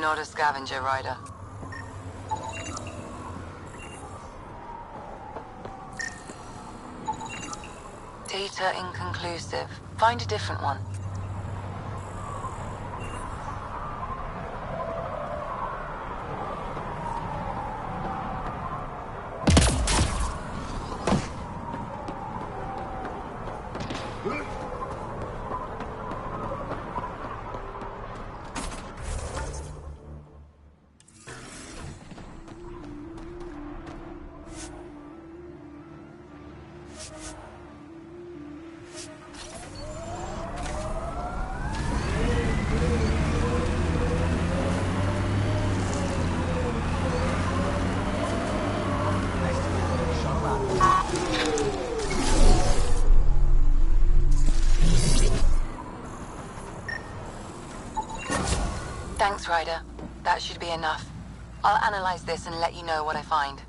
not a scavenger, Ryder. Data inconclusive. Find a different one. Thanks, Ryder. That should be enough. I'll analyze this and let you know what I find.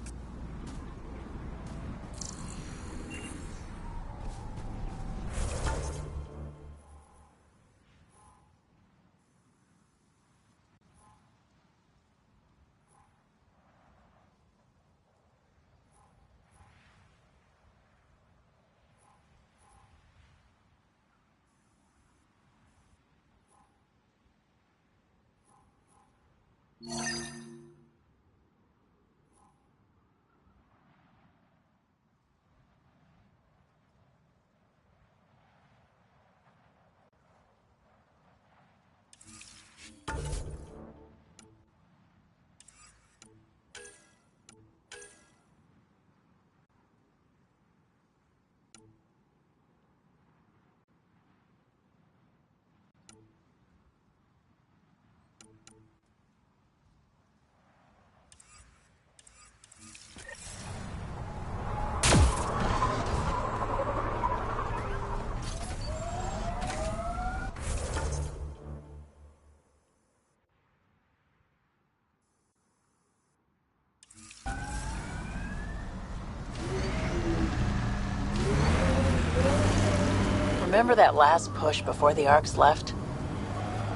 Remember that last push before the Arcs left?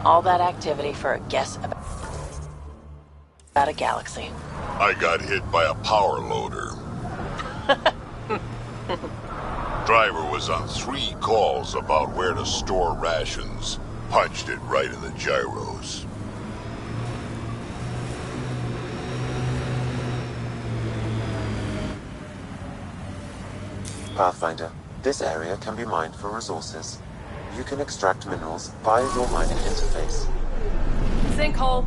All that activity for a guess about a galaxy. I got hit by a power loader. Driver was on 3 calls about where to store rations. Punched it right in the gyros. Pathfinder, this area can be mined for resources. You can extract minerals via your mining interface. Sinkhole.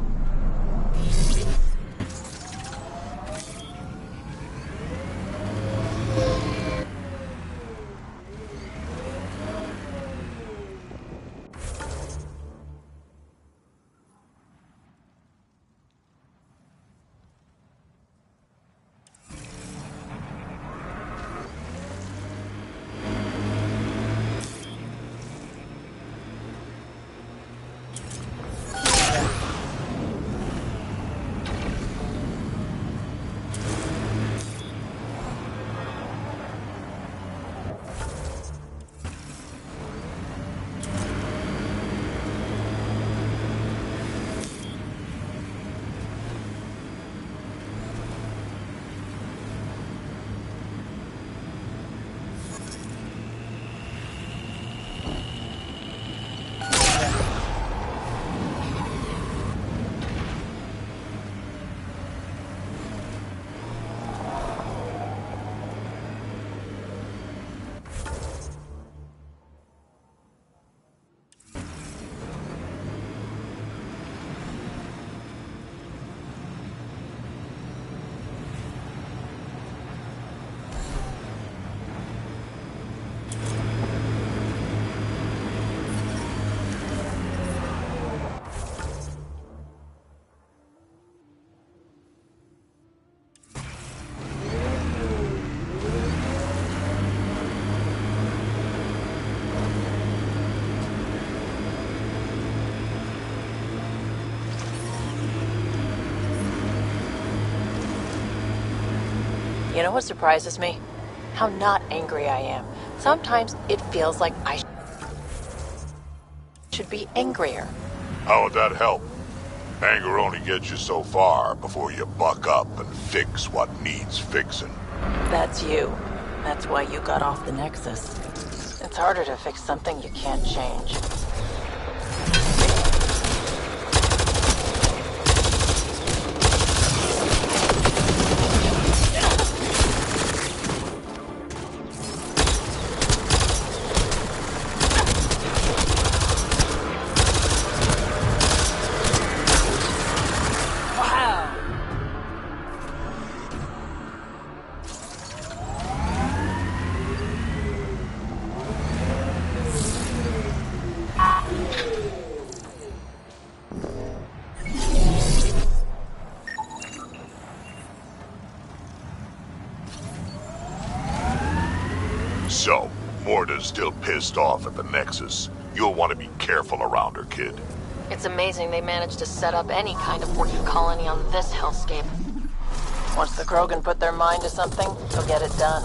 You know what surprises me? How not angry I am. Sometimes it feels like I should be angrier. How would that help? Anger only gets you so far before you buck up and fix what needs fixing. That's you. That's why you got off the Nexus. It's harder to fix something you can't change. So, Morta's still pissed off at the Nexus. You'll want to be careful around her, kid. It's amazing they managed to set up any kind of working colony on this hellscape. Once the Krogan put their mind to something, they'll get it done.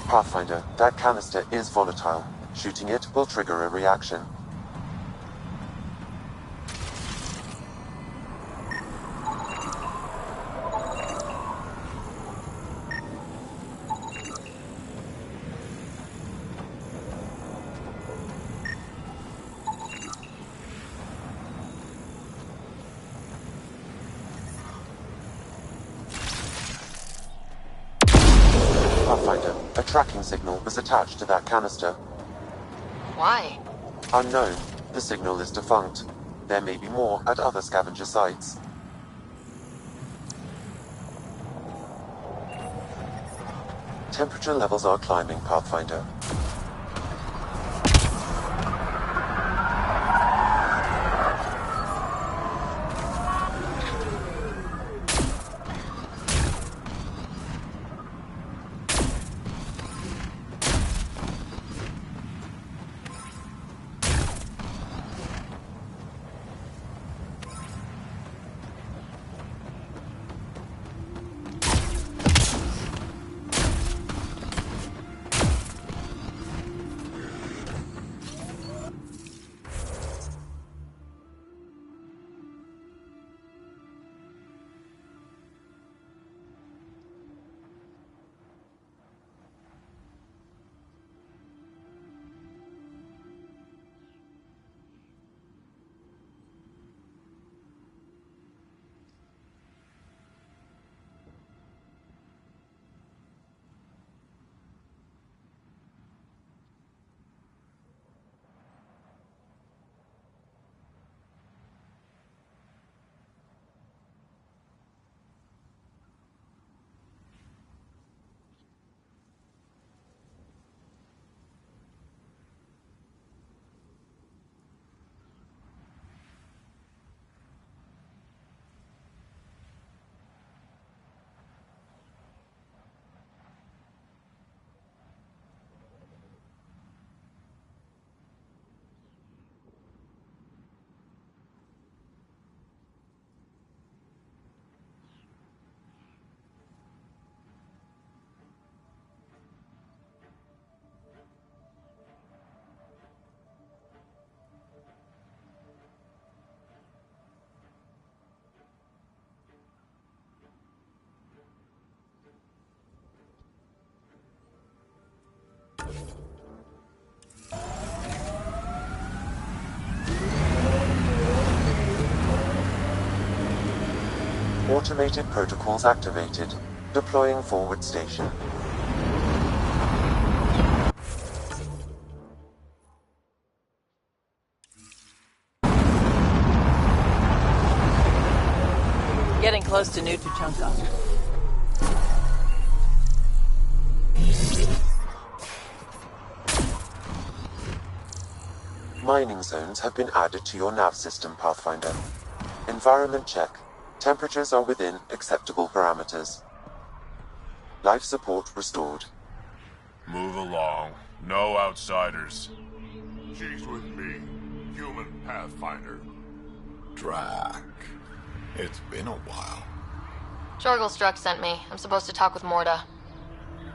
Pathfinder, that canister is volatile. Shooting it will trigger a reaction. Pathfinder, a tracking signal was attached to that canister. Why? Unknown. The signal is defunct. There may be more at other scavenger sites. Temperature levels are climbing, Pathfinder. Automated protocols activated. Deploying forward station. Getting close to New Tuchanka. Mining zones have been added to your nav system, Pathfinder. Environment check. Temperatures are within acceptable parameters. Life support restored. Move along. No outsiders. She's with me, human Pathfinder. Drac. It's been a while. Jorgel Strux sent me. I'm supposed to talk with Morda.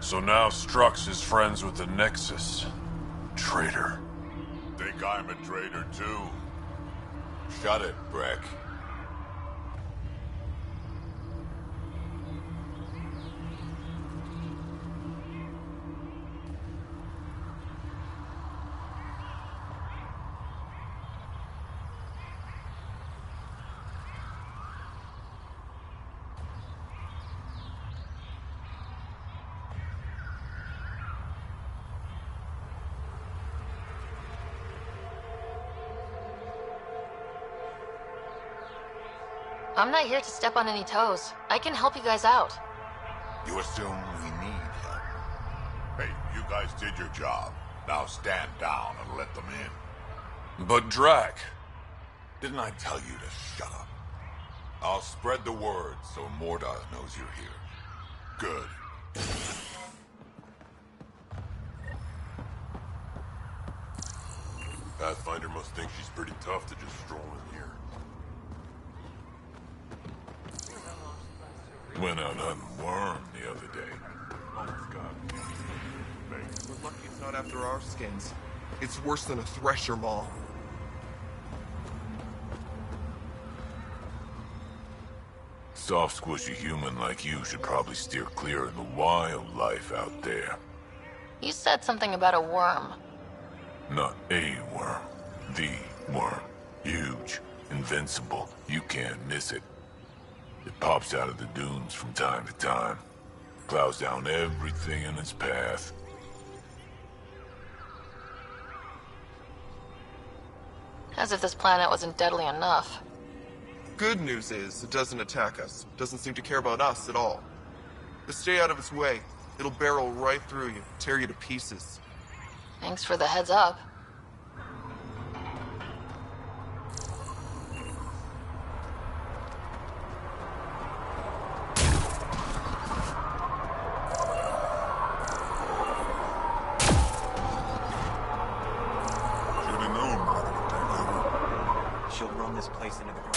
So now Strux is friends with the Nexus. Traitor. Think I'm a traitor too? Shut it, Breck. I'm not here to step on any toes. I can help you guys out. You assume we need help. Hey, you guys did your job. Now stand down and let them in. But Drac. Didn't I tell you to shut up? I'll spread the word so Morda knows you're here. Good. Pathfinder must think she's pretty tough to just stroll in here. Went out hunting worm the other day. Almost got me. We're lucky it's not after our skins. It's worse than a thresher maw. Soft, squishy human like you should probably steer clear of the wildlife out there. You said something about a worm. Not a worm. The worm. Huge. Invincible. You can't miss it. It pops out of the dunes from time to time. Plows down everything in its path. As if this planet wasn't deadly enough. Good news is, it doesn't attack us. It doesn't seem to care about us at all. Just stay out of its way. It'll barrel right through you, tear you to pieces. Thanks for the heads up. Should've known Morda would turn over. She'll run this place into the ground.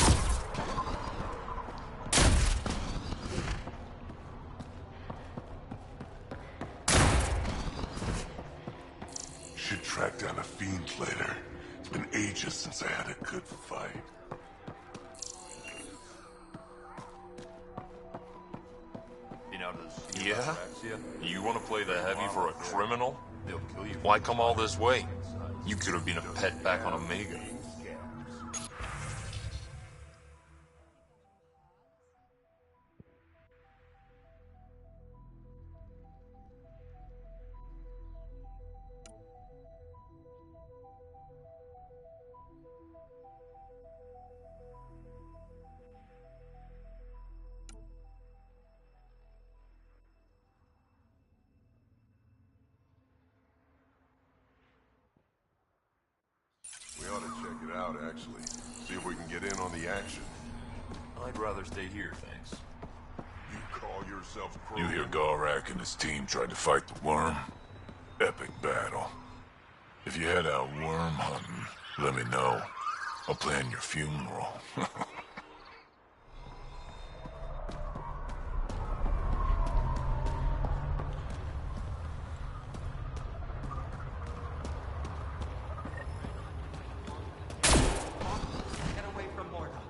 Should track down a fiend later. It's been ages since I had a good fight. Yeah? You want to play the heavy for a criminal? Why come all this way? You could have been a pet back on Omega. We ought to check it out, actually. See if we can get in on the action. I'd rather stay here, thanks. You call yourself You hear Gorak and his team tried to fight the worm? Epic battle. If you head out worm hunting, let me know. I'll plan your funeral. Get away from Morda.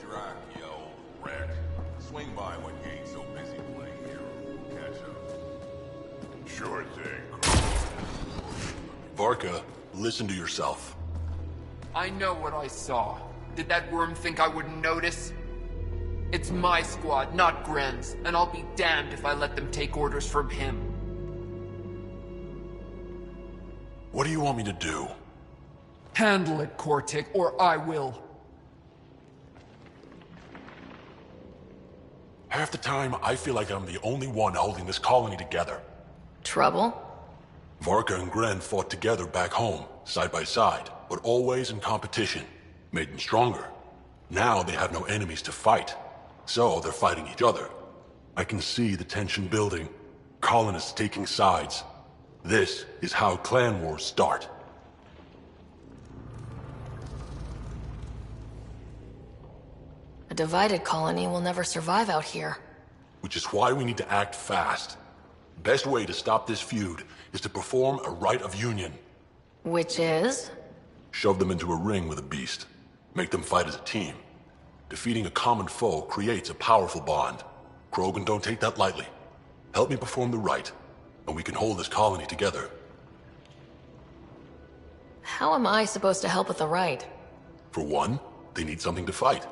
Drac, you old wreck. Swing by when you ain't so busy playing hero. Catch up. Sure thing, Crow. Varka, listen to yourself. I know what I saw. Did that worm think I wouldn't notice? It's my squad, not Gren's, and I'll be damned if I let them take orders from him. What do you want me to do? Handle it, Cortic, or I will. Half the time, I feel like I'm the only one holding this colony together. Trouble? Varka and Gren fought together back home, side by side, but always in competition. Made them stronger. Now they have no enemies to fight, so they're fighting each other. I can see the tension building, colonists taking sides. This is how clan wars start. A divided colony will never survive out here. Which is why we need to act fast. Best way to stop this feud is to perform a rite of union. Which is? Shove them into a ring with a beast. Make them fight as a team. Defeating a common foe creates a powerful bond. Krogan don't take that lightly. Help me perform the rite, and we can hold this colony together. How am I supposed to help with the rite? For one, they need something to fight.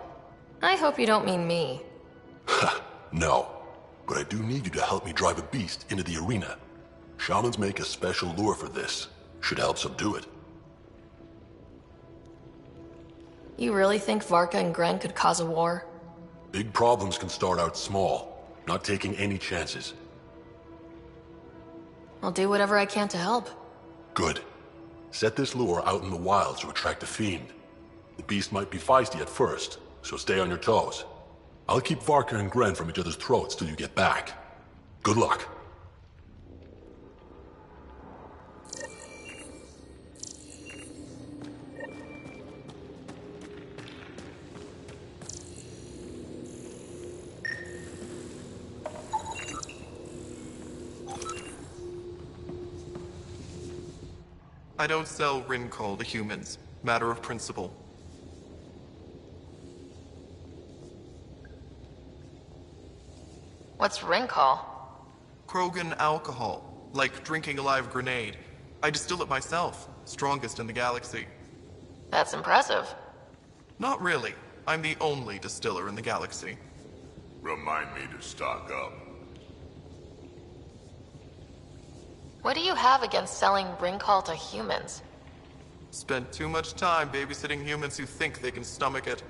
I hope you don't mean me. No, but I do need you to help me drive a beast into the arena. Shamans make a special lure for this. Should help subdue it. You really think Varka and Gren could cause a war? Big problems can start out small, not taking any chances. I'll do whatever I can to help. Good. Set this lure out in the wilds to attract a fiend. The beast might be feisty at first, so stay on your toes. I'll keep Varka and Gren from each other's throats till you get back. Good luck. I don't sell Rincol to humans. Matter of principle. What's Rincol? Krogan alcohol. Like drinking a live grenade. I distill it myself. Strongest in the galaxy. That's impressive. Not really. I'm the only distiller in the galaxy. Remind me to stock up. What do you have against selling Rincol to humans? Spent too much time babysitting humans who think they can stomach it.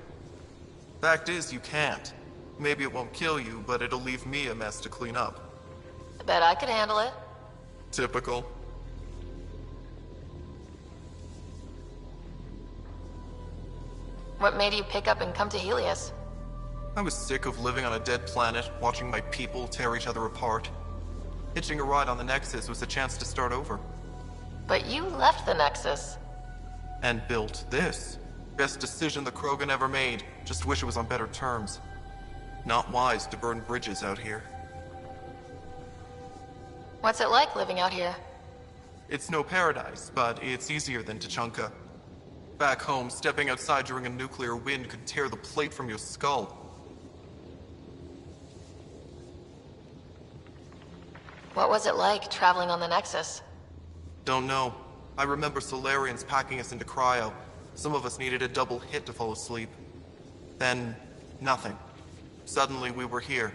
Fact is, you can't. Maybe it won't kill you, but it'll leave me a mess to clean up. I bet I could handle it. Typical. What made you pick up and come to Helios? I was sick of living on a dead planet, watching my people tear each other apart. Hitching a ride on the Nexus was a chance to start over. But you left the Nexus. And built this. Best decision the Krogan ever made. Just wish it was on better terms. Not wise to burn bridges out here. What's it like living out here? It's no paradise, but it's easier than Tachanka. Back home, stepping outside during a nuclear wind could tear the plate from your skull. What was it like traveling on the Nexus? Don't know. I remember Solarians packing us into cryo. Some of us needed a double hit to fall asleep. Then, nothing. Suddenly we were here.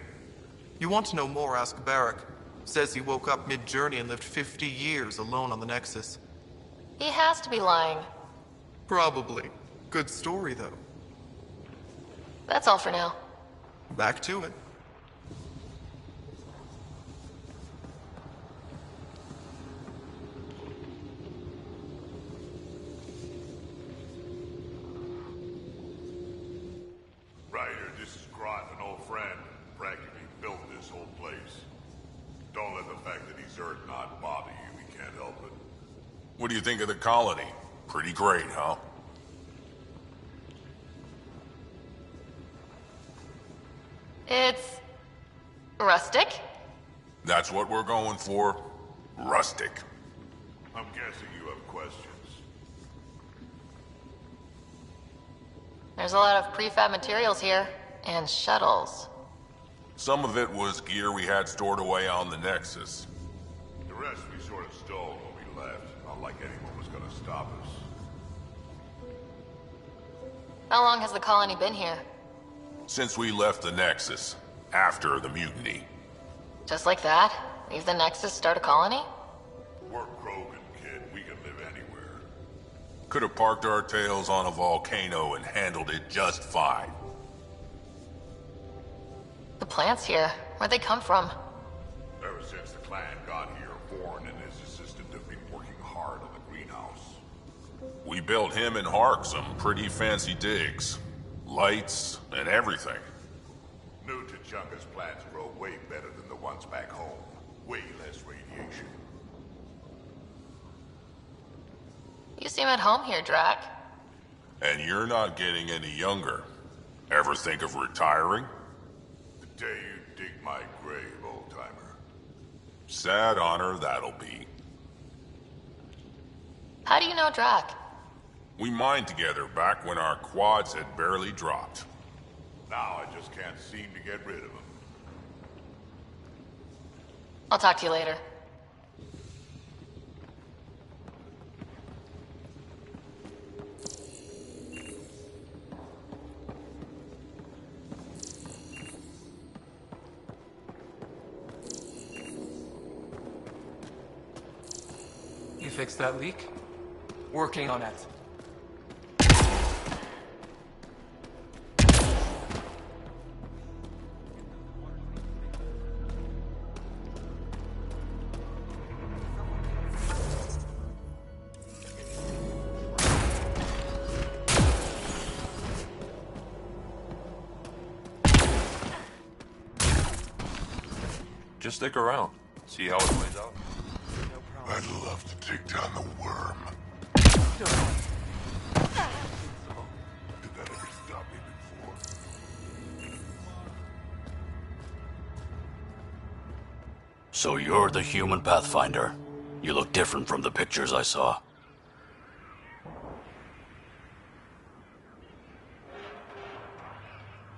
You want to know more, ask Barrack. Says he woke up mid-journey and lived 50 years alone on the Nexus. He has to be lying. Probably. Good story, though. That's all for now. Back to it. Ryder, this is Grot, an old friend. Practically built this whole place. Don't let the fact that he's Earth not bother you. We can't help it. What do you think of the colony? Pretty great, huh? It's... rustic? That's what we're going for. Rustic. I'm guessing you have questions. There's a lot of prefab materials here, and shuttles. Some of it was gear we had stored away on the Nexus. The rest we sort of stole when we left. Not like anyone was gonna stop us. How long has the colony been here? Since we left the Nexus, after the mutiny. Just like that? Leave the Nexus, start a colony? We're Krogan, kid. We can live anywhere. Could have parked our tails on a volcano and handled it just fine. The plants here, where'd they come from? Ever since the clan got here, Vorn and his assistant have been working hard on the greenhouse. We built him and Hark some pretty fancy digs. Lights and everything. New Tuchanka's plants grow way better than the ones back home. Way less radiation. You seem at home here, Drac. And you're not getting any younger. Ever think of retiring? The day you dig my grave, old-timer. Sad honor that'll be. How do you know Drac? We mined together back when our quads had barely dropped. Now I just can't seem to get rid of him. I'll talk to you later. You fixed that leak? Working on it. Just stick around. See how it plays out. I'd love to take down the worm. Did that ever stop me before? So you're the human Pathfinder. You look different from the pictures I saw.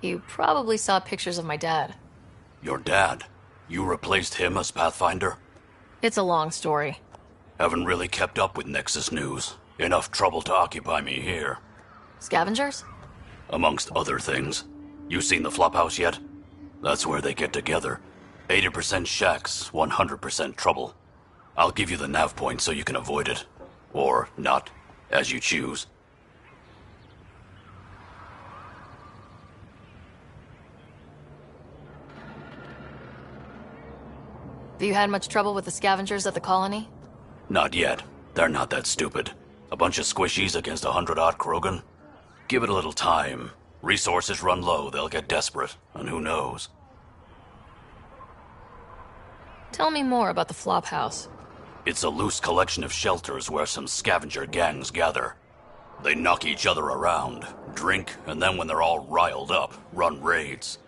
You probably saw pictures of my dad. Your dad? You replaced him as Pathfinder? It's a long story. Haven't really kept up with Nexus news. Enough trouble to occupy me here. Scavengers? Amongst other things. You seen the Flophouse yet? That's where they get together. 80% shacks, 100% trouble. I'll give you the nav point so you can avoid it. Or not, as you choose. Have you had much trouble with the scavengers at the colony? Not yet. They're not that stupid. A bunch of squishies against 100-odd Krogan? Give it a little time. Resources run low, they'll get desperate, and who knows? Tell me more about the Flophouse. It's a loose collection of shelters where some scavenger gangs gather. They knock each other around, drink, and then when they're all riled up, run raids.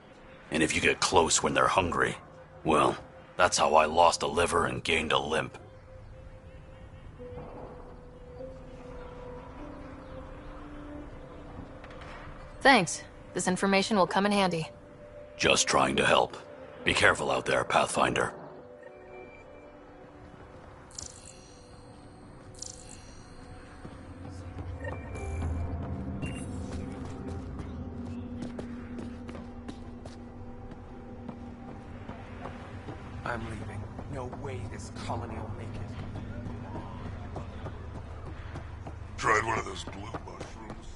And if you get close when they're hungry, well, that's how I lost a liver and gained a limp. Thanks. This information will come in handy. Just trying to help. Be careful out there, Pathfinder. I'm leaving. No way this colony will make it. Tried one of those blue mushrooms.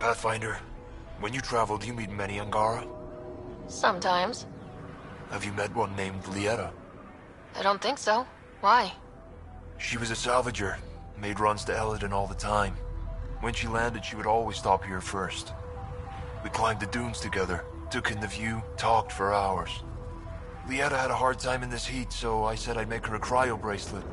Pathfinder, when you travel, do you meet many Angara? Sometimes. Have you met one named Lieta? I don't think so. Why? She was a salvager, made runs to Eladin all the time. When she landed, she would always stop here first. We climbed the dunes together, took in the view, talked for hours. Lieta had a hard time in this heat, so I said I'd make her a cryo bracelet.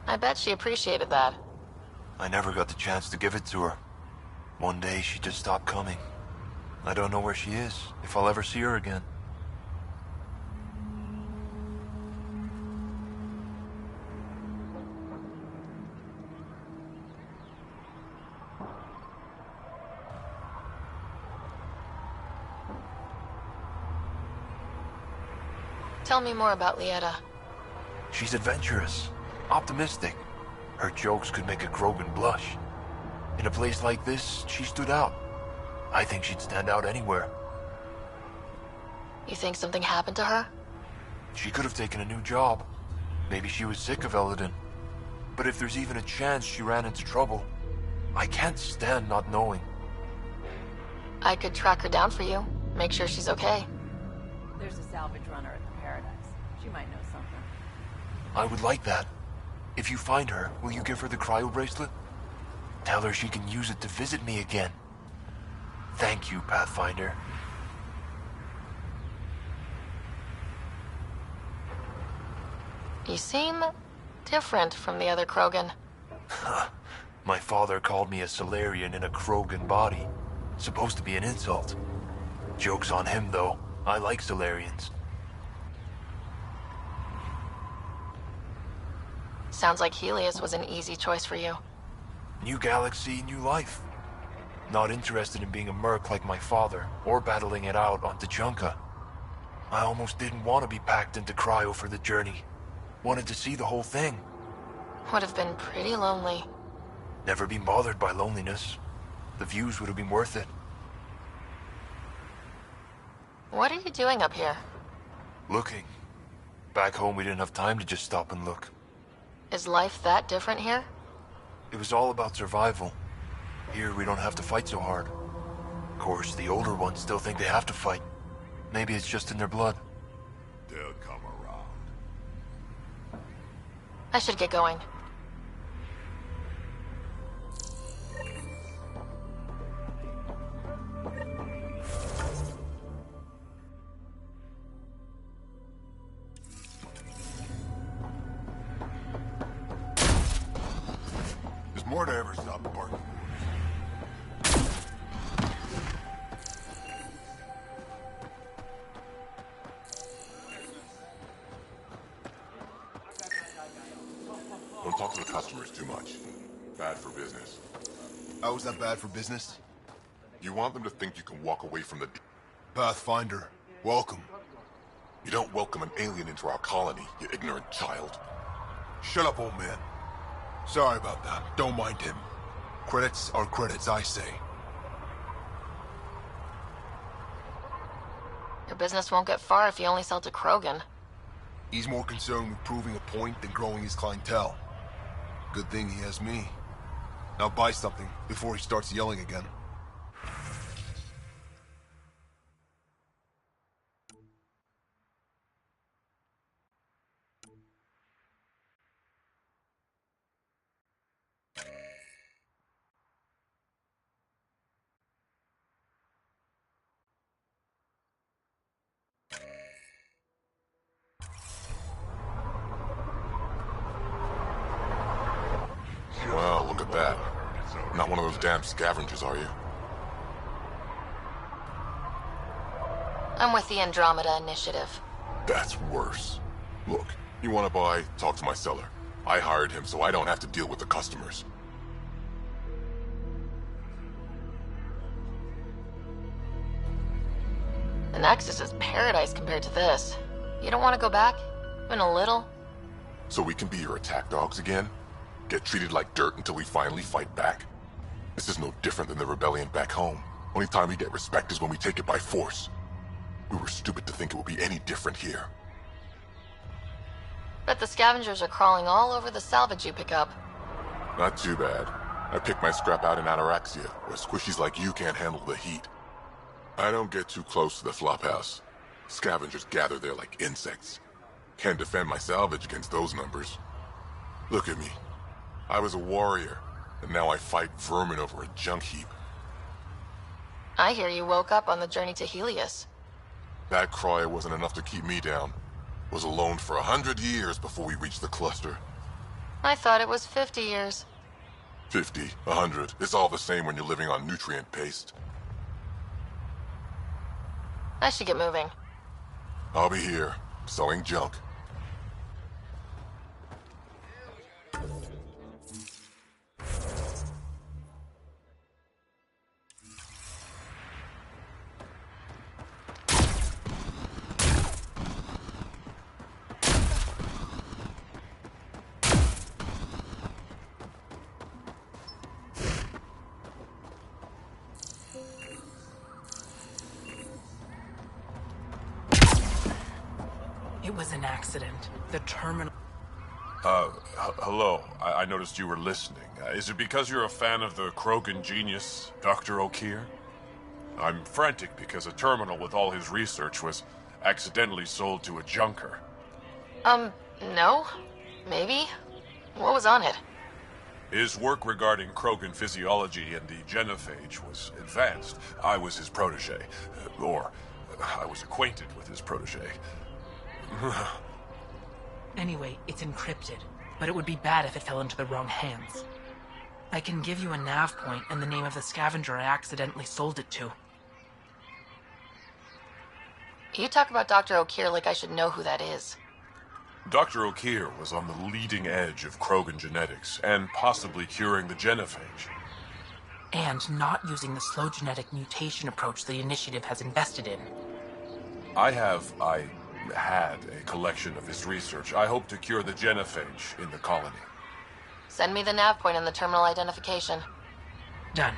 I bet she appreciated that. I never got the chance to give it to her. One day she just stopped coming. I don't know where she is, if I'll ever see her again. Tell me more about Lieta. She's adventurous, optimistic. Her jokes could make a Krogan blush. In a place like this, she stood out. I think she'd stand out anywhere. You think something happened to her? She could have taken a new job. Maybe she was sick of Eladin. But if there's even a chance she ran into trouble, I can't stand not knowing. I could track her down for you. Make sure she's okay. There's a salvage runner at the Paradise. She might know something. I would like that. If you find her, will you give her the cryo bracelet? Tell her she can use it to visit me again. Thank you, Pathfinder. You seem different from the other Krogan. My father called me a Solarian in a Krogan body. Supposed to be an insult. Joke's on him, though. I like Solarians. Sounds like Helios was an easy choice for you. New galaxy, new life. Not interested in being a merc like my father, or battling it out on Tachanka. I almost didn't want to be packed into cryo for the journey. Wanted to see the whole thing. Would have been pretty lonely. Never been bothered by loneliness. The views would have been worth it. What are you doing up here? Looking. Back home we didn't have time to just stop and look. Is life that different here? It was all about survival. Here we don't have to fight so hard. Of course, the older ones still think they have to fight. Maybe it's just in their blood. They'll come around. I should get going. There's more to ever stop barking. Don't talk to the customers too much. Bad for business. How is that bad for business? You want them to think you can walk away from the... Pathfinder, welcome. You don't welcome an alien into our colony, you ignorant child. Shut up, old man. Sorry about that. Don't mind him. Credits are credits, I say. Your business won't get far if you only sell to Krogan. He's more concerned with proving a point than growing his clientele. Good thing he has me. Now buy something before he starts yelling again. Well, look at that. Not one of those damn scavengers, are you? I'm with the Andromeda initiative. That's worse. Look, you want to buy, talk to my seller. I hired him so I don't have to deal with the customers. The Nexus is paradise compared to this. You don't want to go back? Even a little? So we can be your attack dogs again? Get treated like dirt until we finally fight back? This is no different than the rebellion back home. Only time we get respect is when we take it by force. We were stupid to think it would be any different here. Bet the scavengers are crawling all over the salvage you pick up. Not too bad. I picked my scrap out in Ataraxia, where squishies like you can't handle the heat. I don't get too close to the flophouse. Scavengers gather there like insects. Can't defend my salvage against those numbers. Look at me. I was a warrior, and now I fight vermin over a junk heap. I hear you woke up on the journey to Helios. That cry wasn't enough to keep me down. Was alone for 100 years before we reached the cluster. I thought it was 50 years. 50, 100, it's all the same when you're living on nutrient paste. I should get moving. I'll be here, selling junk. It was an accident. The terminal... Hello. I noticed you were listening. Is it because you're a fan of the Krogan genius, Dr. O'Keefe? I'm frantic because a terminal with all his research was accidentally sold to a junker. No? Maybe? What was on it? His work regarding Krogan physiology and the genophage was advanced. I was his protege. Or, I was acquainted with his protege. Anyway, it's encrypted, but it would be bad if it fell into the wrong hands. I can give you a nav point and the name of the scavenger I accidentally sold it to. You talk about Dr. O'Keefe like I should know who that is. Dr. O'Keefe was on the leading edge of Krogan genetics, and possibly curing the genophage. And not using the slow genetic mutation approach the Initiative has invested in. I had a collection of his research. I hope to cure the genophage in the colony. Send me the nav point and the terminal identification. Done.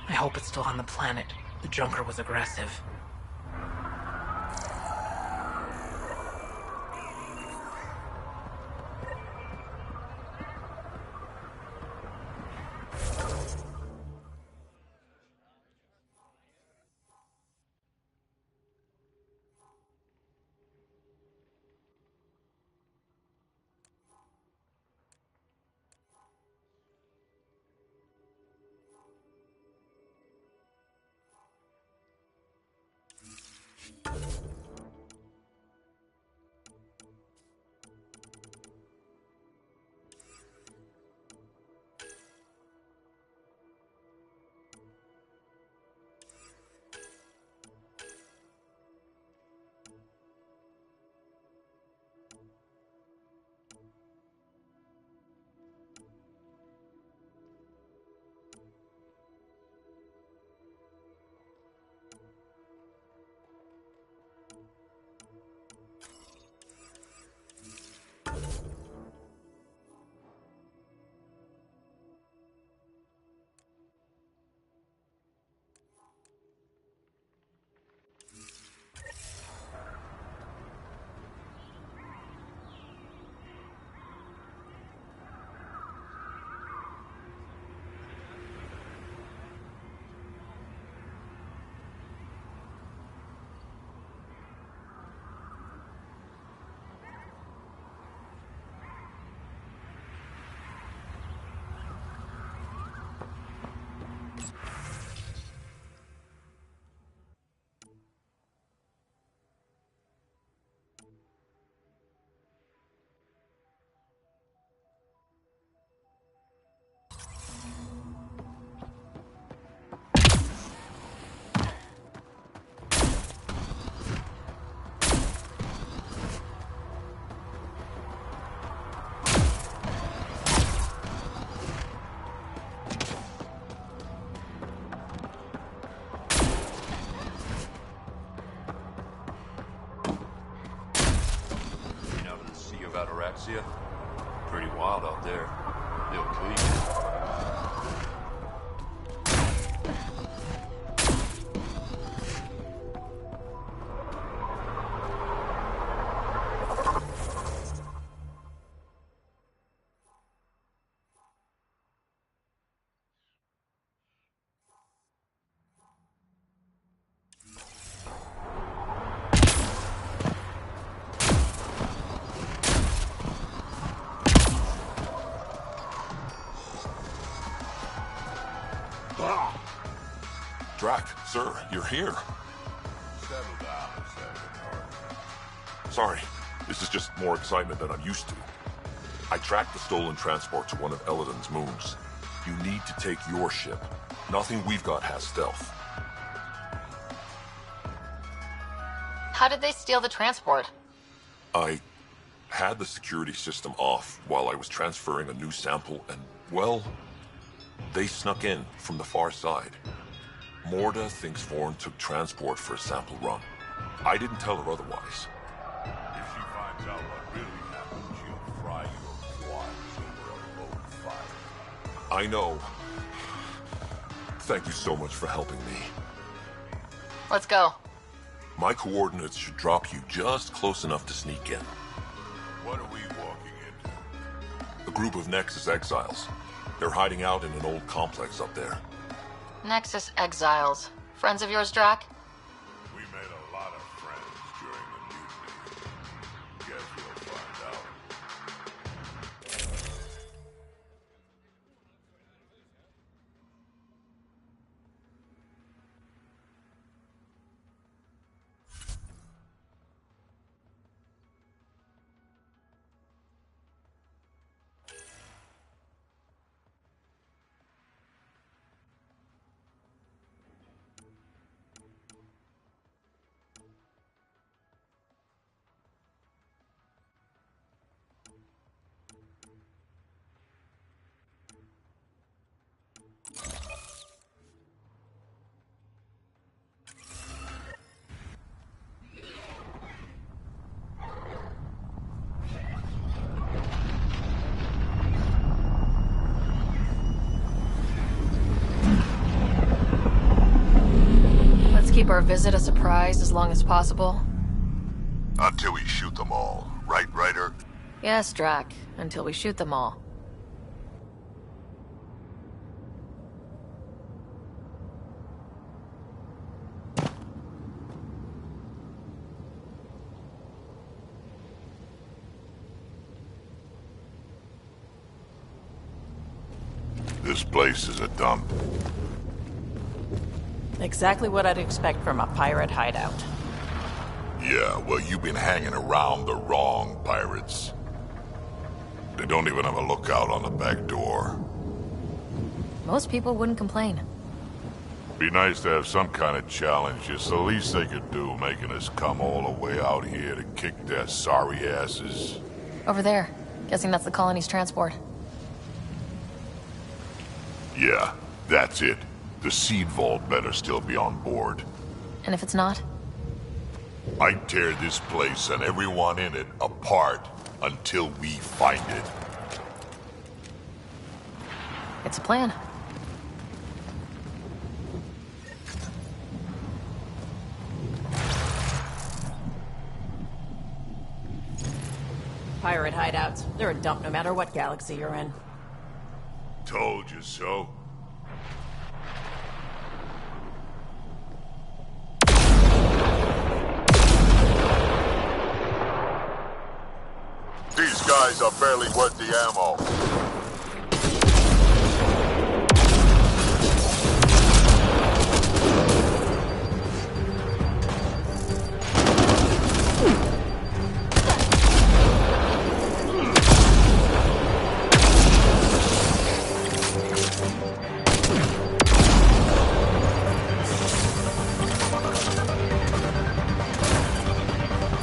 I hope it's still on the planet. The junker was aggressive. Ataraxia. Pretty wild out there. They'll kill you. Drac, sir, you're here. Settle down a second, Hart. Sorry, this is just more excitement than I'm used to. I tracked the stolen transport to one of Elodon's moons. You need to take your ship. Nothing we've got has stealth. How did they steal the transport? I had the security system off while I was transferring a new sample and, well, they snuck in from the far side. Morda thinks Vorn took transport for a sample run. I didn't tell her otherwise. If she finds out what really happened, she'll fry your quads over a boat fire. I know. Thank you so much for helping me. Let's go. My coordinates should drop you just close enough to sneak in. What are we walking into? A group of Nexus exiles. They're hiding out in an old complex up there. Nexus exiles. Friends of yours, Drac? We made a lot of friends during the mutiny. Guess we'll find out. Keep our visit a surprise as long as possible. Until we shoot them all, right, Ryder? Yes, Drac. Until we shoot them all. This place is a dump. Exactly what I'd expect from a pirate hideout. Yeah, well, you've been hanging around the wrong pirates. They don't even have a lookout on the back door. Most people wouldn't complain. Be nice to have some kind of challenge. It's the least they could do, making us come all the way out here to kick their sorry asses. Over there. Guessing that's the colony's transport. Yeah, that's it. The seed vault better still be on board. And if it's not? I'd tear this place and everyone in it apart until we find it. It's a plan. Pirate hideouts. They're a dump no matter what galaxy you're in. Told you so. These guys are barely worth the ammo.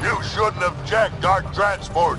You shouldn't have jacked our transport.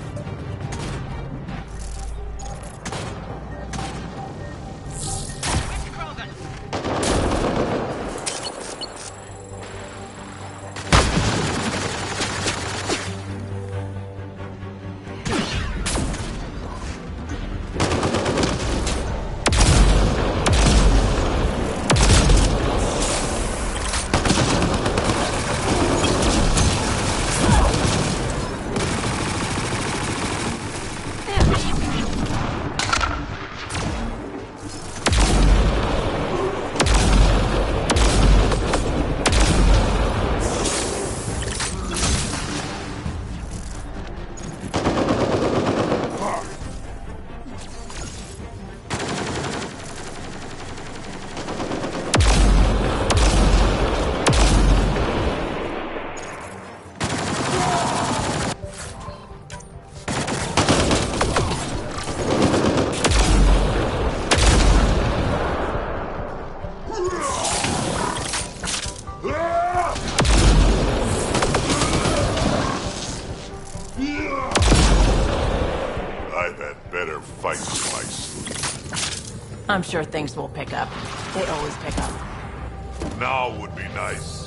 I've had better fights in my sleep. I'm sure things will pick up. They always pick up. Now would be nice.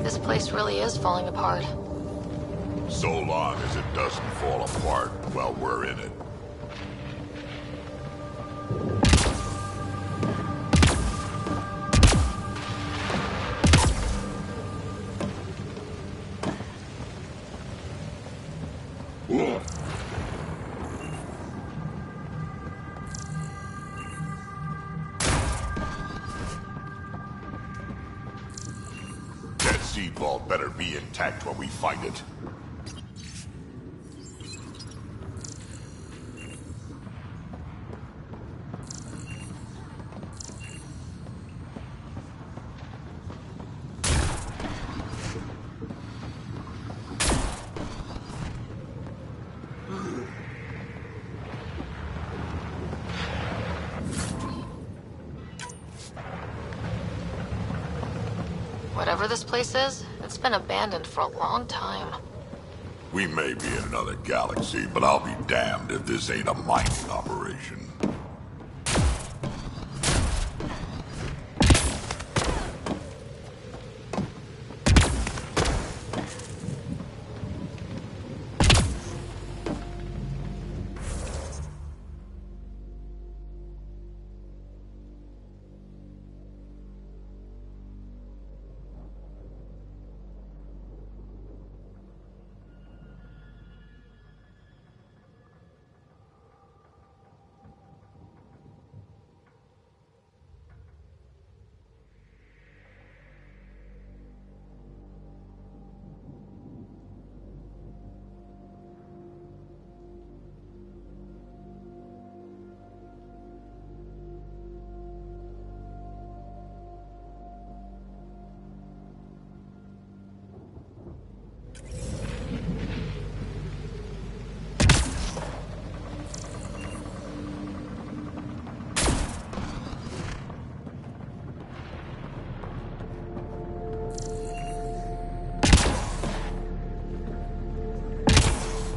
This place really is falling apart. So long as it doesn't fall apart while we're in it. That seed vault better be intact when we find it. Whatever this place is, it's been abandoned for a long time. We may be in another galaxy, but I'll be damned if this ain't a mining operation.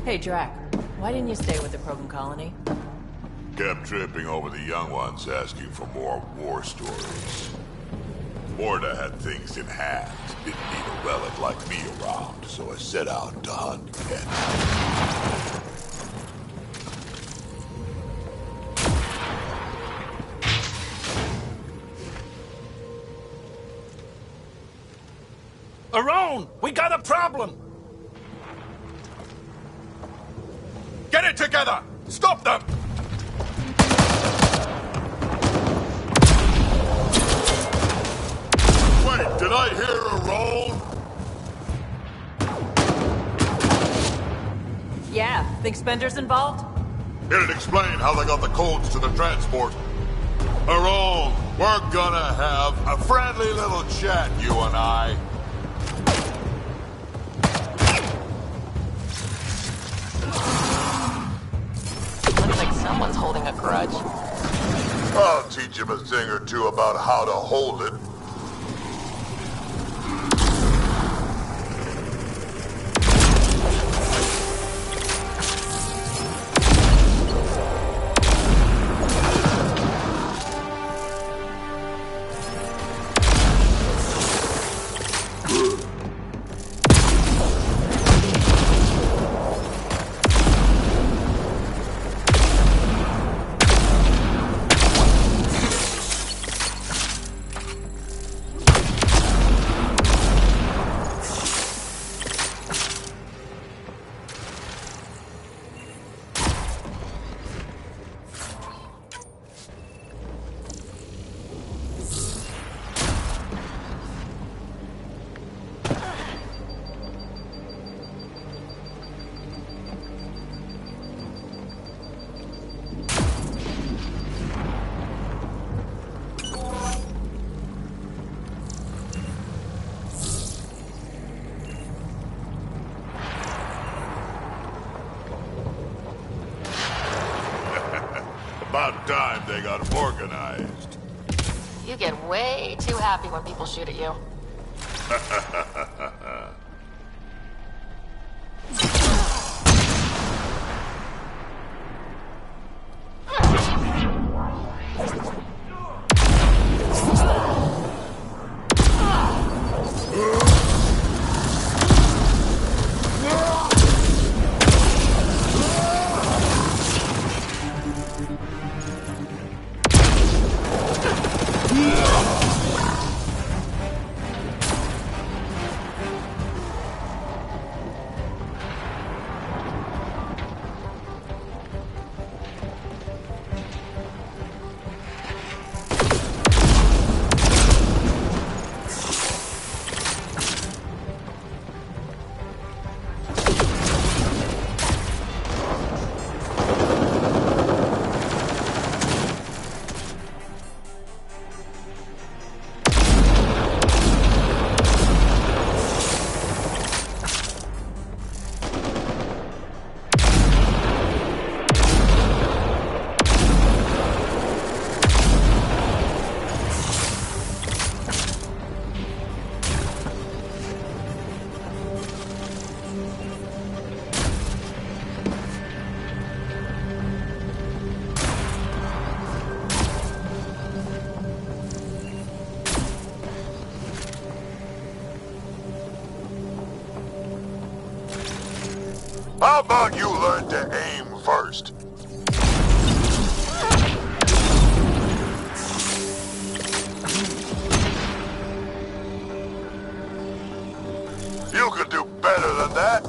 Hey, Drac. Why didn't you stay with the Krogan colony? Kept tripping over the young ones asking for more war stories. Morta had things in hand. Didn't need a relic like me around, so I set out to hunt again. Around! We got a problem! Get it together! Stop them! Wait, did I hear a roll? Yeah, think Spender's involved? It'd explain how they got the codes to the transport. Aron, we're gonna have a friendly little chat, you and I. Looks like someone's holding a grudge. I'll teach him a thing or two about how to hold it. time they got organized. You get way too happy when people shoot at you. How about you learn to aim first? You could do better than that.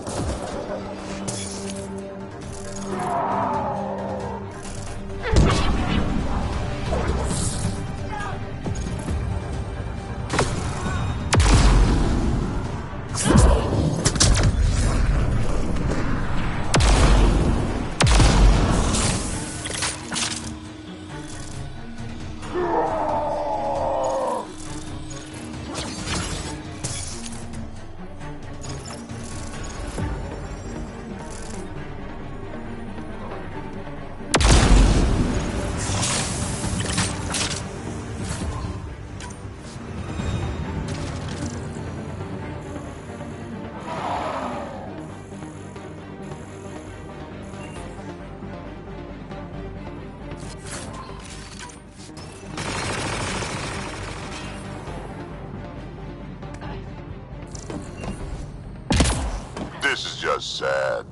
This is just sad.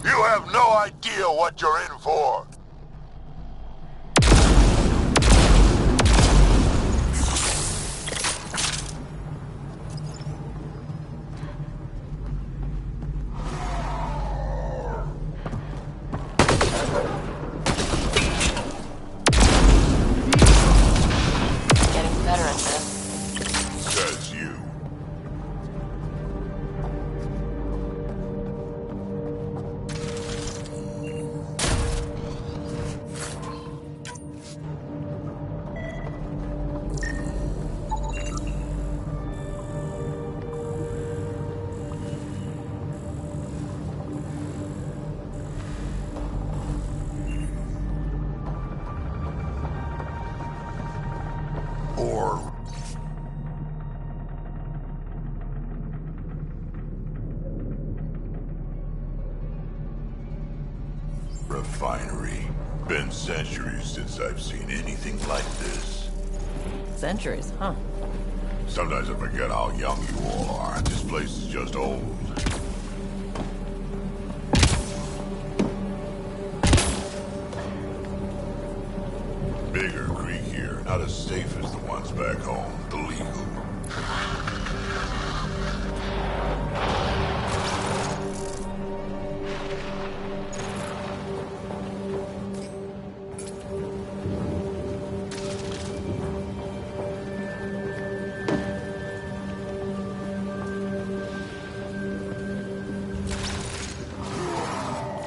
You have no idea what you're in for. Getting better at this. Says you. Or refinery. Been centuries since I've seen anything like this. Centuries, huh? Sometimes I forget how young you all are. This place is just old. Bigger, creakier, not as safe as the ones back home. The legal.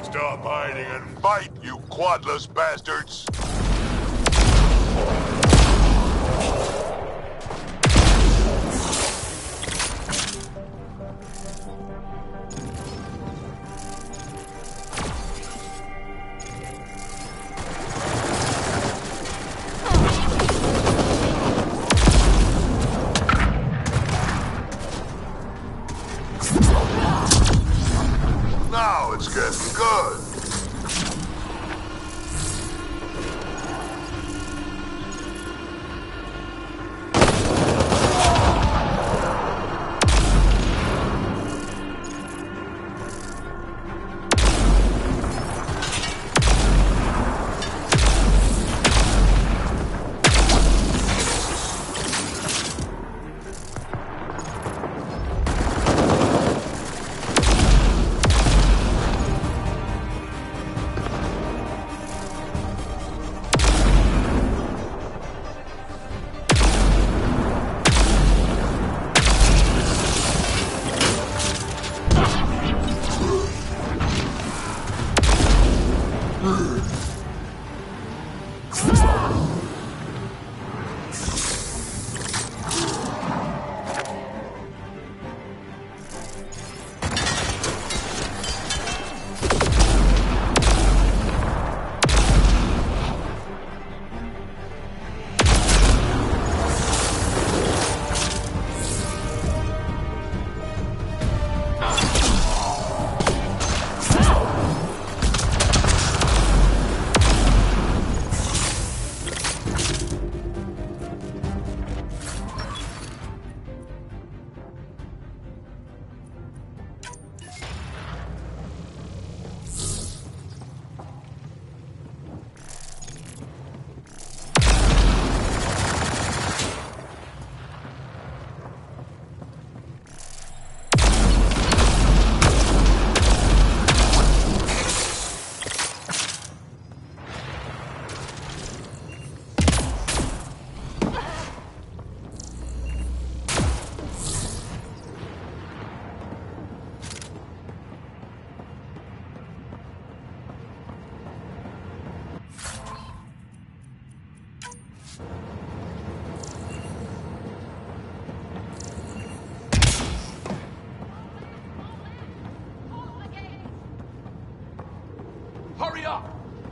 Stop hiding and fight, you quadless bastards!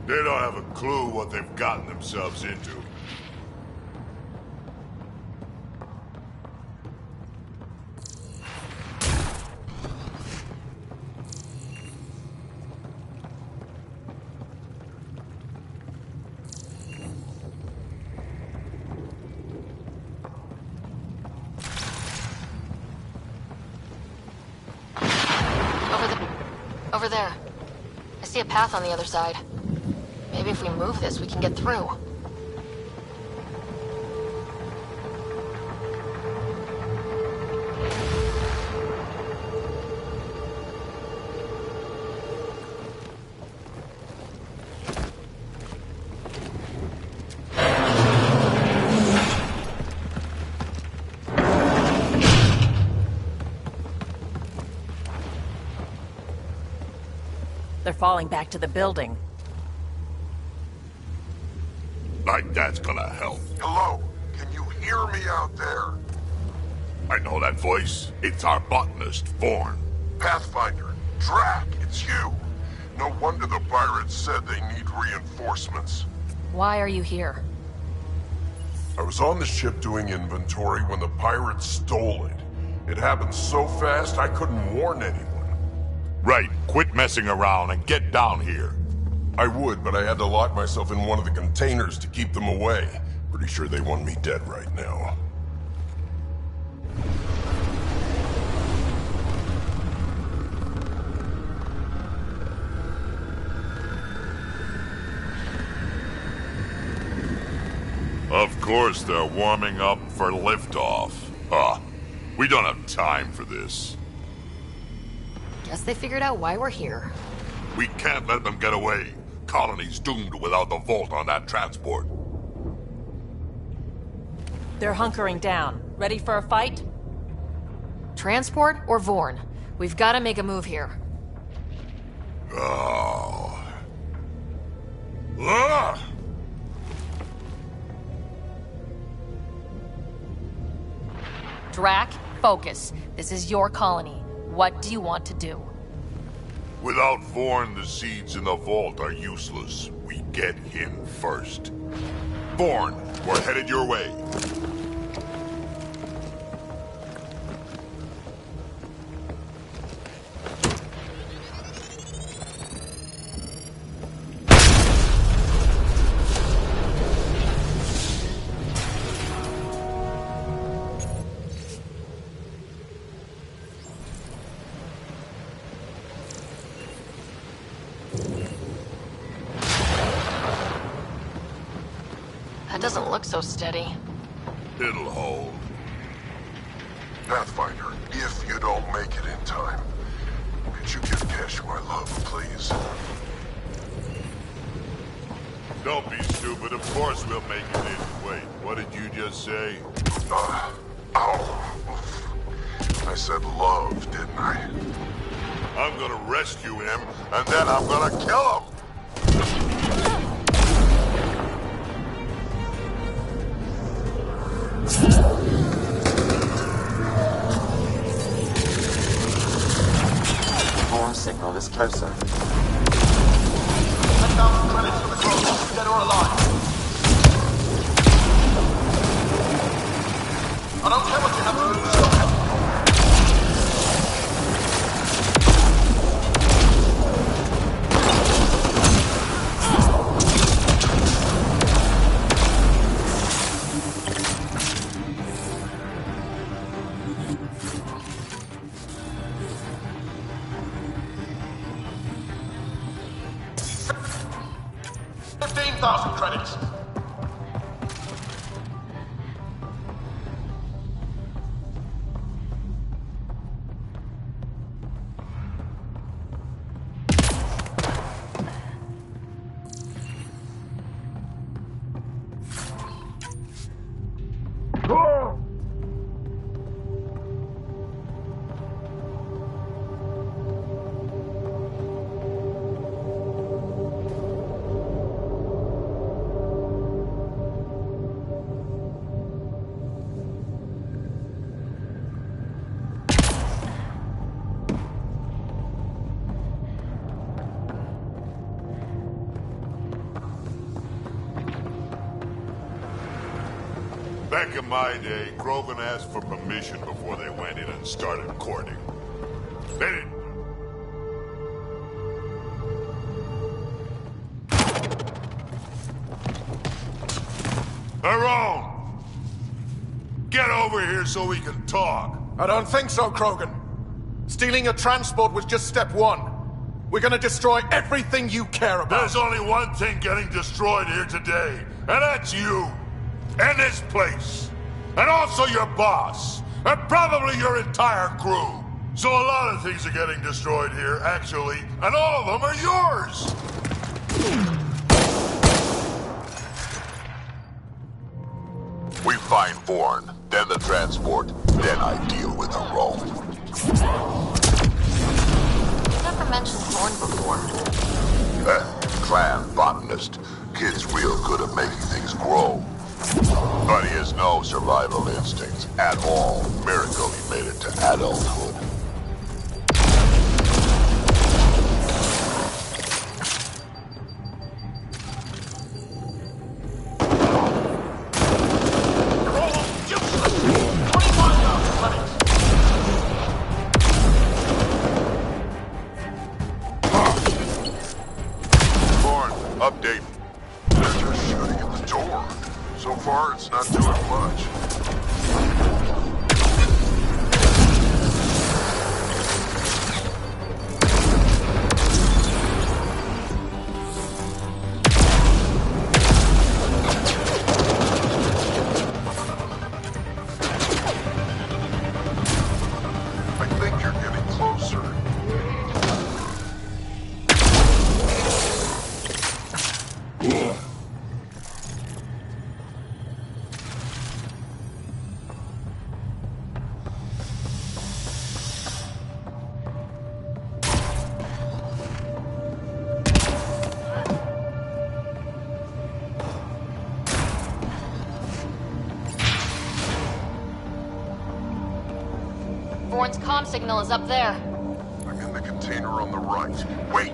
They don't have a clue what they've gotten themselves into. Over there. I see a path on the other side. Maybe if we move this, we can get through. They're falling back to the building. Like that's gonna help. Hello? Can you hear me out there? I know that voice. It's our botanist, Vorn. Pathfinder, Drac, it's you. No wonder the pirates said they need reinforcements. Why are you here? I was on the ship doing inventory when the pirates stole it. It happened so fast I couldn't warn anyone. Right, quit messing around and get down here. I would, but I had to lock myself in one of the containers to keep them away. Pretty sure they want me dead right now. Of course they're warming up for liftoff. We don't have time for this. Guess they figured out why we're here. We can't let them get away. Colony's doomed without the vault on that transport. They're hunkering down. Ready for a fight? Transport or Vorn? We've got to make a move here. Oh. Ah! Drac, focus. This is your colony. What do you want to do? Without Vorn, the seeds in the vault are useless. We get him first. Vorn, we're headed your way. That doesn't look so steady. It'll hold. Pathfinder, if you don't make it in time, could you give Kesh my love, please? Don't be stupid. Of course we'll make it in. Wait, what did you just say? Ow. I said love, didn't I? I'm gonna rescue him, and then I'm gonna kill him! Vorn signal is closer. Let down credits for the Krogan, dead or alive. I don't care what you have to do, stop it. Credits. Back in my day, Krogan asked for permission before they went in and started courting. They didn't... Tyrone! Get over here so we can talk. I don't think so, Krogan. Stealing a transport was just step one. We're gonna destroy everything you care about. There's only one thing getting destroyed here today, and that's you. And this place. And also your boss. And probably your entire crew. So a lot of things are getting destroyed here, actually, and all of them are yours! We find Bourne, then the transport, then I deal with the Rome. Never mentioned Thorn before. Clan botanist. Kid's real good at making things grow. But he has no survival instincts at all. Miracle he made it to adulthood. Update. They're just shooting at the door. So far, it's not doing much. I think you're getting closer. Bourne's comm signal is up there. I'm in the container on the right. Wait!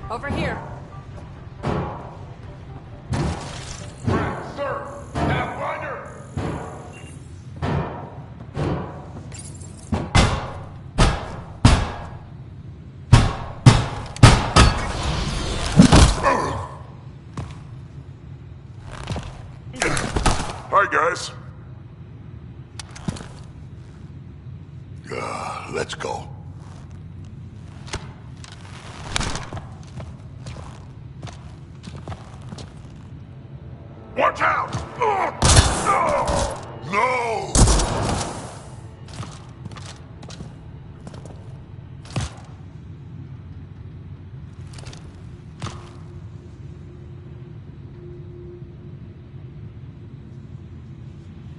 Over here. Hi, guys. Let's go. Watch out! No!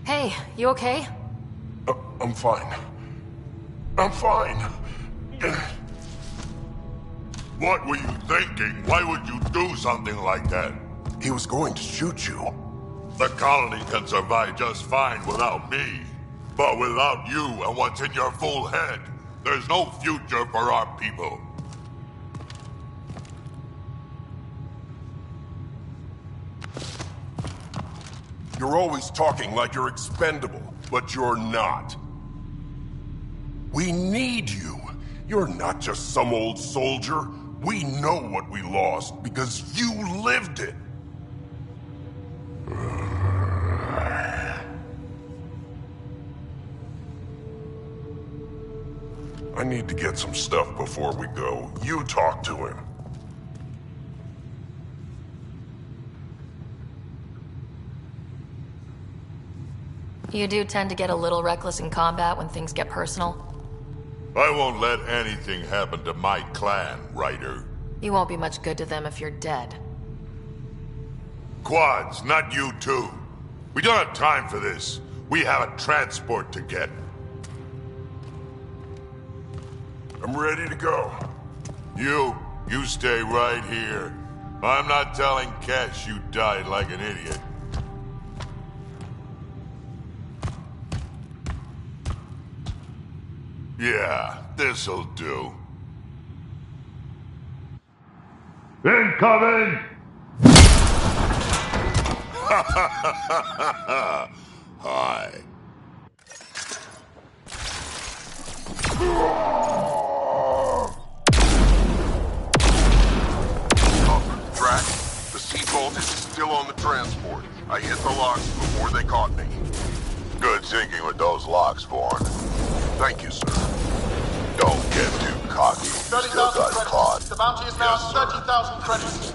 Hey, you okay? I'm fine. I'm fine. What were you thinking? Why would you do something like that? He was going to shoot you. The colony can survive just fine without me. But without you and what's in your fool head, there's no future for our people. You're always talking like you're expendable, but you're not. We need you. You're not just some old soldier. We know what we lost because you lived it. I need to get some stuff before we go. You talk to him. You do tend to get a little reckless in combat when things get personal. I won't let anything happen to my clan, Ryder. You won't be much good to them if you're dead. Quads, not you too. We don't have time for this. We have a transport to get. I'm ready to go. You, You stay right here. I'm not telling Cash you died like an idiot. Yeah, this'll do. Incoming! Hi. Drac, the seatbolt is still on the transport. I hit the locks before they caught me. Good thinking with those locks, Vaughn. Thank you, sir. Don't get too cocky. You still got caught. The bounty is now 30,000 credits.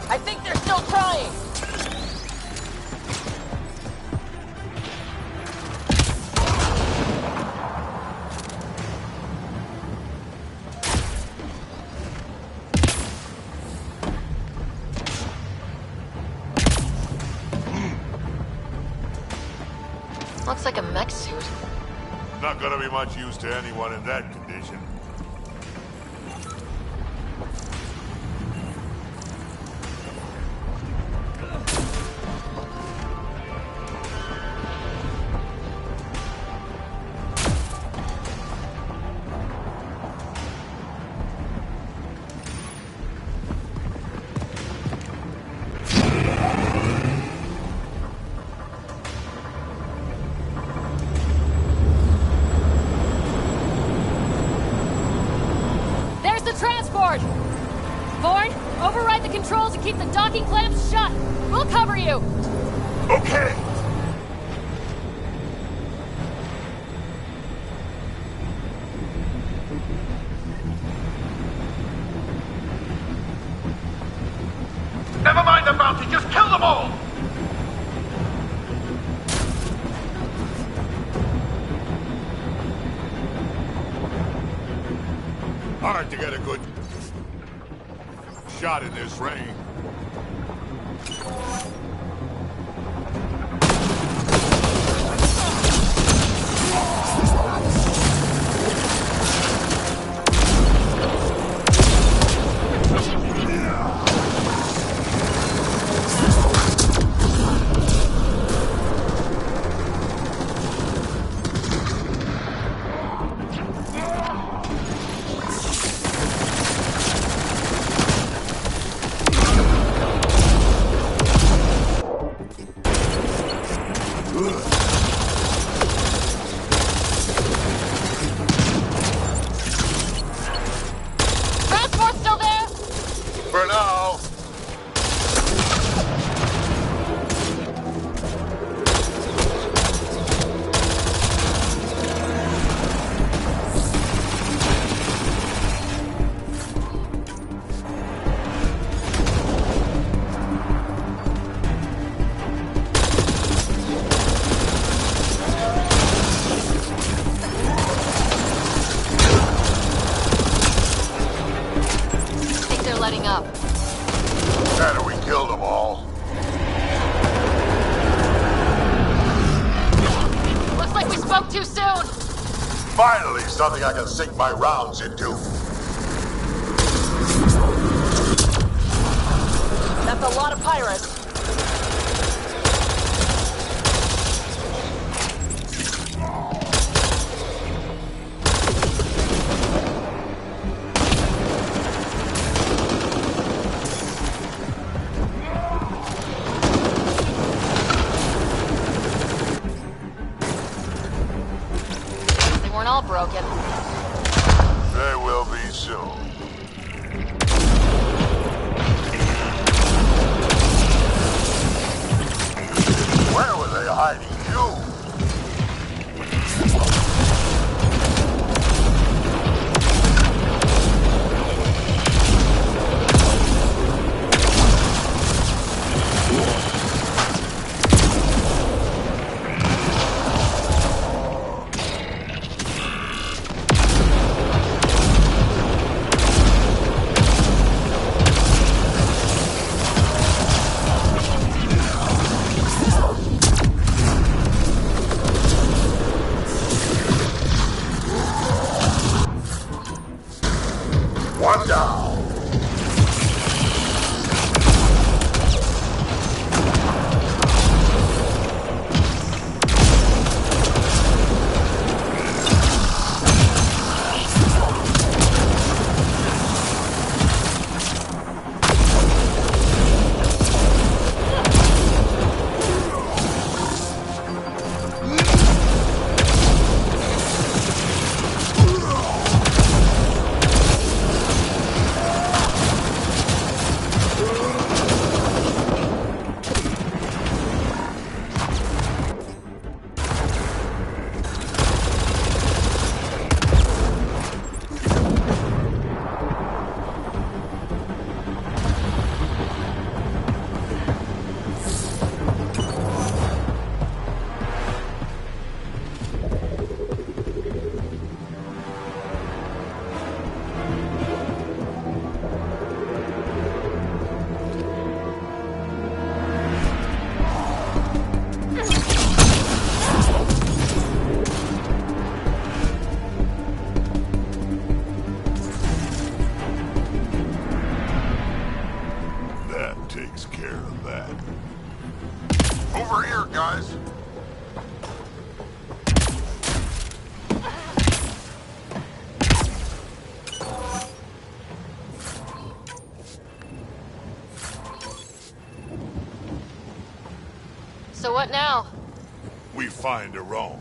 I think they're still trying! Looks like a mech suit. Not gonna be much use to anyone in that condition. Vorn, override the controls and keep the docking clamps shut. We'll cover you. Okay. Never mind the bounty, just kill them all! Hard to get a good shot in this rain. Transport still there? For now. I think they're letting up. Better we kill them all. Looks like we spoke too soon. Finally, something I can sink my rounds into. That's a lot of pirates. takes care of that. Over here, guys. So what now? We find her own.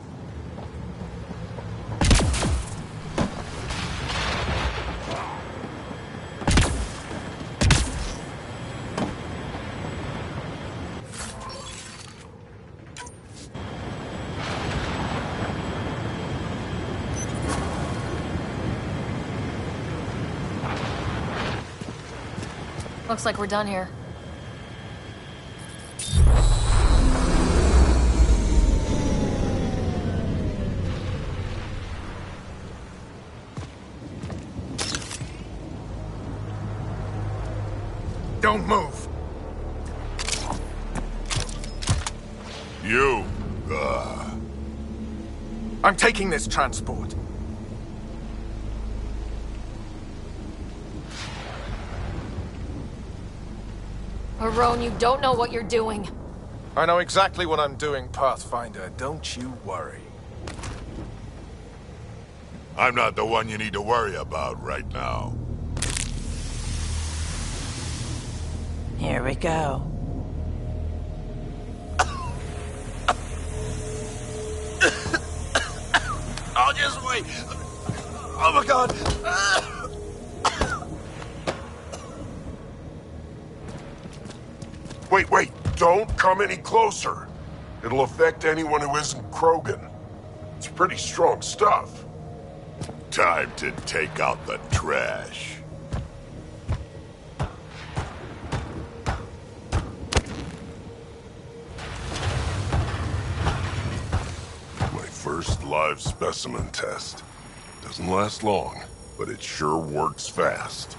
Looks like we're done here. Don't move. You, I'm taking this transport. Arone, you don't know what you're doing. I know exactly what I'm doing, Pathfinder. Don't you worry. I'm not the one you need to worry about right now. Here we go. I'll just wait. Oh my god. Wait. Don't come any closer. It'll affect anyone who isn't Krogan. It's pretty strong stuff. Time to take out the trash. My first live specimen test. Doesn't last long, but it sure works fast.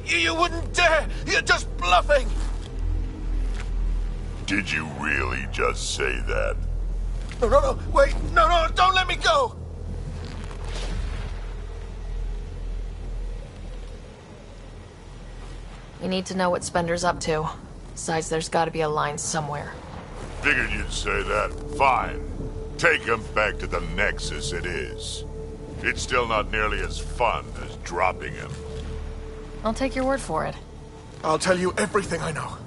You wouldn't dare! You're just bluffing! Did you really just say that? No, wait! No, don't let me go! We need to know what Spender's up to. Besides, there's gotta be a line somewhere. Figured you'd say that. Fine. Take him back to the Nexus it is. It's still not nearly as fun as dropping him. I'll take your word for it. I'll tell you everything I know.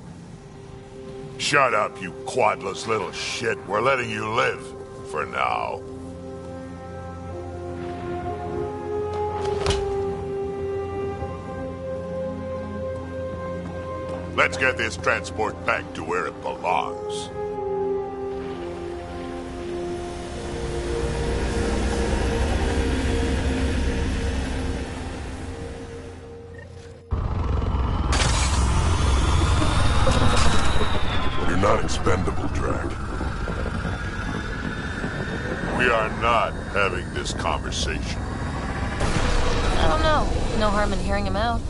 Shut up, you quadless little shit. We're letting you live. For now. Let's get this transport back to where it belongs. You're not expendable, Drag. We are not having this conversation. I don't know. No harm in hearing him out.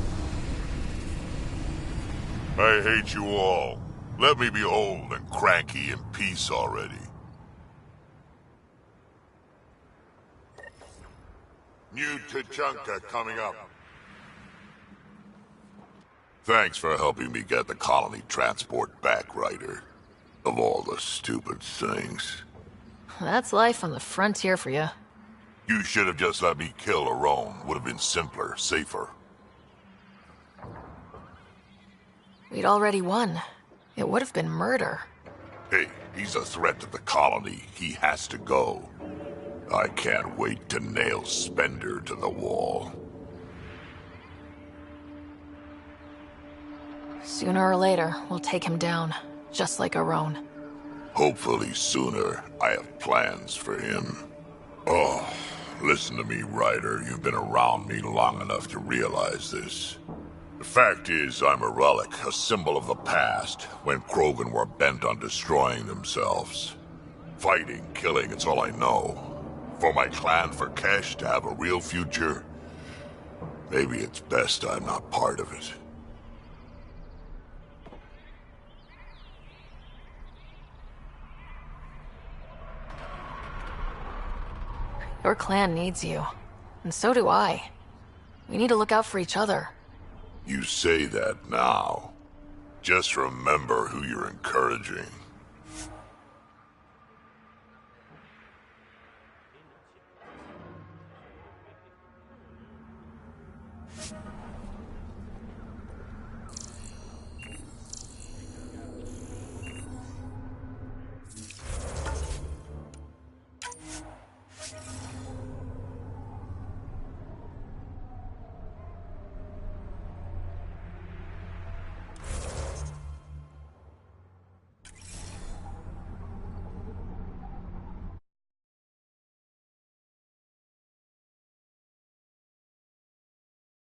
I hate you all. Let me be old and cranky in peace already. New Tachanka coming up. Thanks for helping me get the colony transport back, Ryder. Of all the stupid things. That's life on the frontier for you. You should have just let me kill Arone. Would have been simpler, safer. We'd already won. It would have been murder. Hey, he's a threat to the colony. He has to go. I can't wait to nail Spender to the wall. Sooner or later, we'll take him down. Just like Arone. Hopefully sooner. I have plans for him. Oh, listen to me, Ryder. You've been around me long enough to realize this. The fact is, I'm a relic, a symbol of the past, when Krogan were bent on destroying themselves. Fighting, killing, it's all I know. For my clan, for Kesh to have a real future, maybe it's best I'm not part of it. Your clan needs you. And so do I. We need to look out for each other. You say that now. Just remember who you're encouraging.